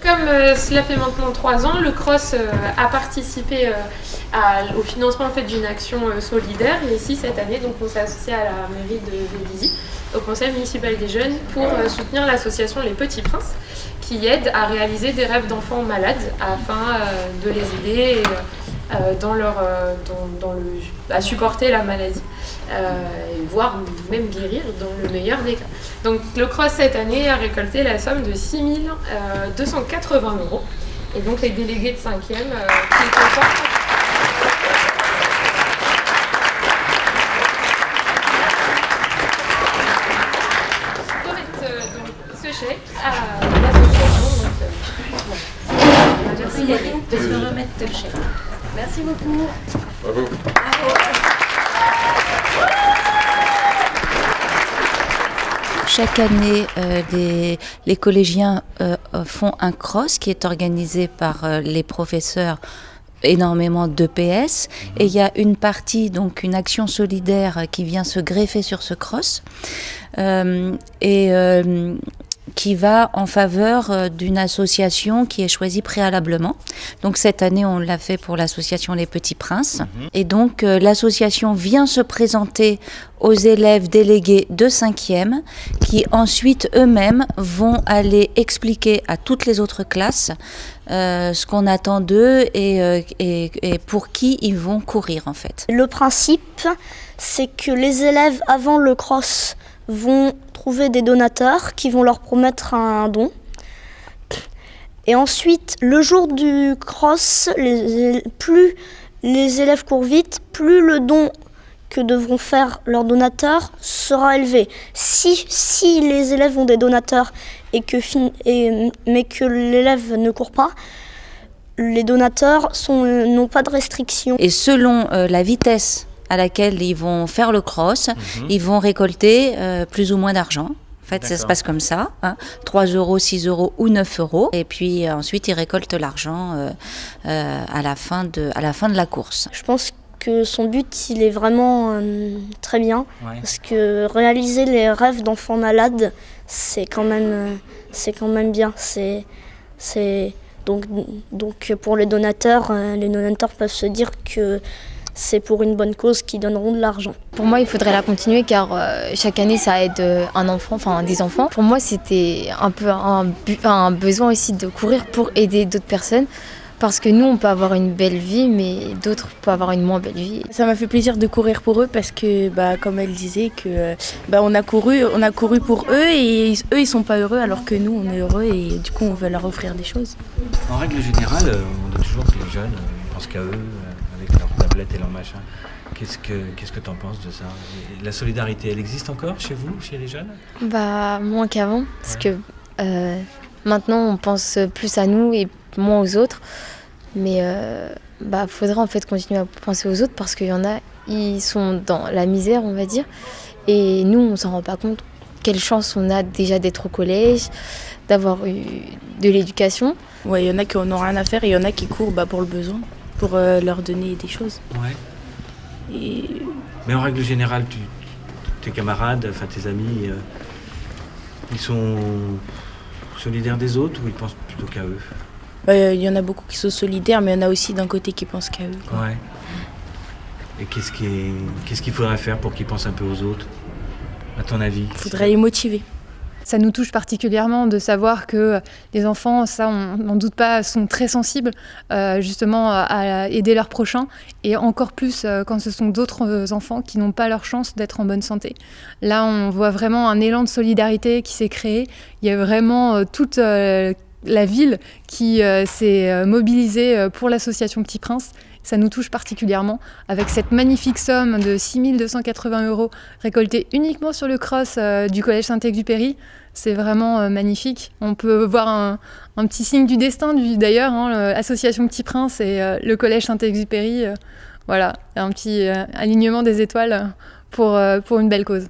Comme cela fait maintenant 3 ans, le CROSS a participé au financement en fait, d'une action solidaire. Et ici, cette année, donc, on s'est associé à la mairie de Vélizy, au conseil municipal des jeunes, pour soutenir l'association Les Petits Princes, qui aide à réaliser des rêves d'enfants malades afin de les aider à supporter la maladie, voire même guérir dans le meilleur des cas. Donc le CROSS cette année a récolté la somme de 6 280 €. Et donc les délégués de 5e qui étaient ce chèque à l'association. Merci de se remettre le chèque. Merci beaucoup. Bravo. Chaque année, les collégiens font un CROSS qui est organisé par les professeurs énormément d'EPS et il y a une partie, donc une action solidaire qui vient se greffer sur ce CROSS qui va en faveur d'une association qui est choisie préalablement. Donc cette année, on l'a fait pour l'association Les Petits Princes. Et donc l'association vient se présenter aux élèves délégués de 5e qui ensuite eux-mêmes vont aller expliquer à toutes les autres classes ce qu'on attend d'eux et pour qui ils vont courir en fait. Le principe, c'est que les élèves avant le CROSS vont trouver des donateurs qui vont leur promettre un don. Et ensuite, le jour du CROSS, plus les élèves courent vite, plus le don que devront faire leurs donateurs sera élevé. Si les élèves ont des donateurs mais que l'élève ne court pas, les donateurs n'ont pas de restriction. Et selon la vitesse à laquelle ils vont faire le CROSS, ils vont récolter plus ou moins d'argent. En fait, ça se passe comme ça, 3 €, 6 € ou 9 €. Et puis ensuite, ils récoltent l'argent à la fin de la course. Je pense que son but, il est vraiment très bien. Ouais. Parce que réaliser les rêves d'enfants malades, c'est quand même bien. Donc pour les donateurs peuvent se dire que c'est pour une bonne cause qui donneront de l'argent. Pour moi, il faudrait la continuer car chaque année, ça aide des enfants. Pour moi, c'était un peu un besoin aussi de courir pour aider d'autres personnes. Parce que nous, on peut avoir une belle vie, mais d'autres peuvent avoir une moins belle vie. Ça m'a fait plaisir de courir pour eux parce que, comme elle disait, on a couru pour eux et eux, ils sont pas heureux alors que nous, on est heureux et du coup, on veut leur offrir des choses. En règle générale, on dit toujours que les jeunes pensent qu'à eux, avec leurs tablettes et leurs machins. Qu'est-ce que tu en penses de ça ? La solidarité, elle existe encore chez vous, chez les jeunes ? Moins qu'avant, parce que maintenant, on pense plus à nous et moins aux autres. Mais faudrait en fait continuer à penser aux autres parce qu'il y en a, ils sont dans la misère, on va dire. Et nous, on s'en rend pas compte. Quelle chance on a déjà d'être au collège, d'avoir eu de l'éducation. Ouais, il y en a qui en ont rien à faire et il y en a qui courent pour le besoin, pour leur donner des choses. Ouais. Mais en règle générale, tes camarades, tes amis, ils sont solidaires des autres ou ils pensent plutôt qu'à eux ? Il y en a beaucoup qui sont solidaires, mais il y en a aussi d'un côté qui pensent qu'à eux. Quoi. Ouais. Et qu'est-ce qu'il faudrait faire pour qu'ils pensent un peu aux autres, à ton avis ? Il faudrait les motiver. Ça nous touche particulièrement de savoir que les enfants, ça on n'en doute pas, sont très sensibles justement à aider leurs prochains et encore plus quand ce sont d'autres enfants qui n'ont pas leur chance d'être en bonne santé. Là, on voit vraiment un élan de solidarité qui s'est créé. Il y a vraiment toute la ville qui s'est mobilisée pour l'association Petit Prince. Ça nous touche particulièrement avec cette magnifique somme de 6 280 € récoltée uniquement sur le CROSS du collège Saint-Exupéry. C'est vraiment magnifique. On peut voir un petit signe du destin d'ailleurs, l'association Petit Prince et le collège Saint-Exupéry. Voilà, un petit alignement des étoiles pour une belle cause.